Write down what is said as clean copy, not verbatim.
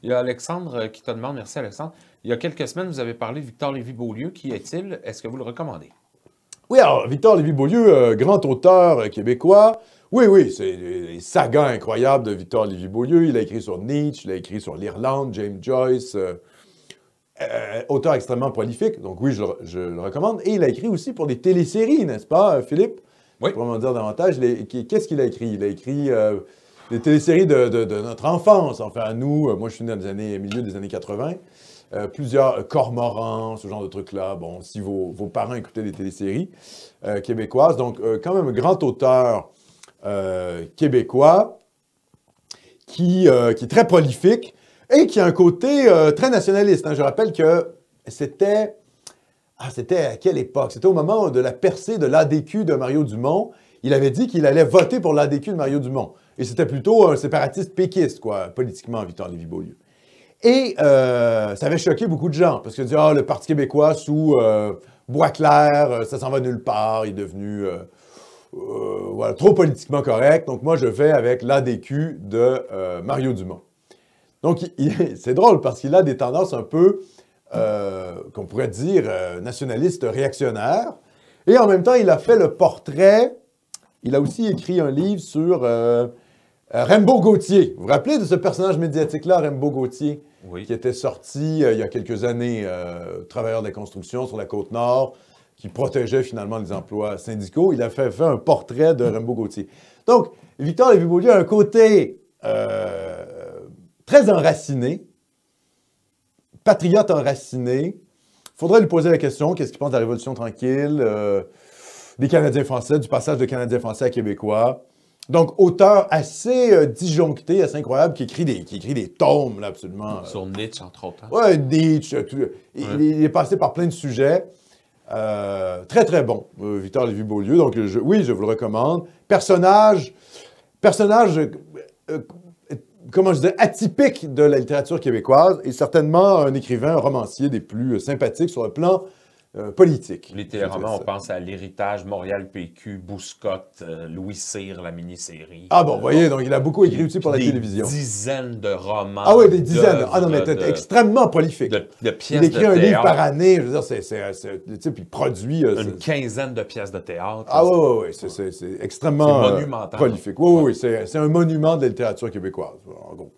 Il y a Alexandre qui te demande, merci Alexandre. Il y a quelques semaines, vous avez parlé de Victor Lévy-Beaulieu. Qui est-il? Est-ce que vous le recommandez? Oui, alors, Victor Lévy-Beaulieu, grand auteur québécois. Oui, oui, c'est des sagas incroyables de Victor Lévy-Beaulieu. Il a écrit sur Nietzsche, il a écrit sur l'Irlande, James Joyce. Auteur extrêmement prolifique, donc oui, je le recommande. Et il a écrit aussi pour des téléséries, n'est-ce pas, Philippe? Oui. Pour m'en dire davantage, qu'est-ce qu'il a écrit? Il a écrit des téléséries de notre enfance, enfin à nous. Moi, je suis né dans les milieu des années 80. Plusieurs Cormorans, ce genre de trucs-là. Bon, si vos parents écoutaient des téléséries québécoises. Donc, quand même un grand auteur québécois qui est très prolifique et qui a un côté très nationaliste. Hein. Je rappelle que c'était à quelle époque? C'était au moment de la percée de l'ADQ de Mario Dumont. Il avait dit qu'il allait voter pour l'ADQ de Mario Dumont. Et c'était plutôt un séparatiste péquiste, quoi, politiquement, Victor Lévy-Beaulieu. Et ça avait choqué beaucoup de gens, parce que le Parti québécois sous Boisclair, ça s'en va nulle part, il est devenu voilà, trop politiquement correct. Donc moi, je vais avec l'ADQ de Mario Dumont. Donc c'est drôle, parce qu'il a des tendances un peu, qu'on pourrait dire, nationalistes réactionnaires. Et en même temps, il a fait le portrait, il a aussi écrit un livre sur Raimbeau Gauthier. Vous vous rappelez de ce personnage médiatique-là, Raimbeau Gauthier? Oui. Qui était sorti il y a quelques années, travailleur de la construction sur la Côte-Nord, qui protégeait finalement les emplois syndicaux. Il a fait un portrait de Raimbeau Gauthier. Donc, Victor Lévy-Beaulieu a un côté très enraciné, patriote enraciné. Il faudrait lui poser la question, qu'est-ce qu'il pense de la Révolution tranquille, des Canadiens français, du passage de Canadiens français à Québécois. Donc, auteur assez disjoncté, assez incroyable, qui écrit des tomes, là, absolument. Sur Nietzsche, entre autres. Hein? Oui, Nietzsche. Il est passé par plein de sujets. Très, très bon, Victor Lévy-Beaulieu. Donc, oui, je vous le recommande. Personnage comment je dis, atypique de la littérature québécoise et certainement un écrivain, un romancier des plus sympathiques sur le plan politique. Littéralement, on pense à l'héritage, Montréal PQ, Bouscotte, Louis Cyr, la mini-série. Ah bon, vous voyez, donc il a beaucoup écrit aussi pour la télévision. Des dizaines de romans. Ah oui, des dizaines. Ah non, mais extrêmement prolifique. De pièces il écrit de un livre théâtre. par année, je veux dire, puis il produit... une quinzaine de pièces de théâtre. Ah oui, c'est extrêmement monumental. prolifique. Oui, c'est un monument de la littérature québécoise, en gros.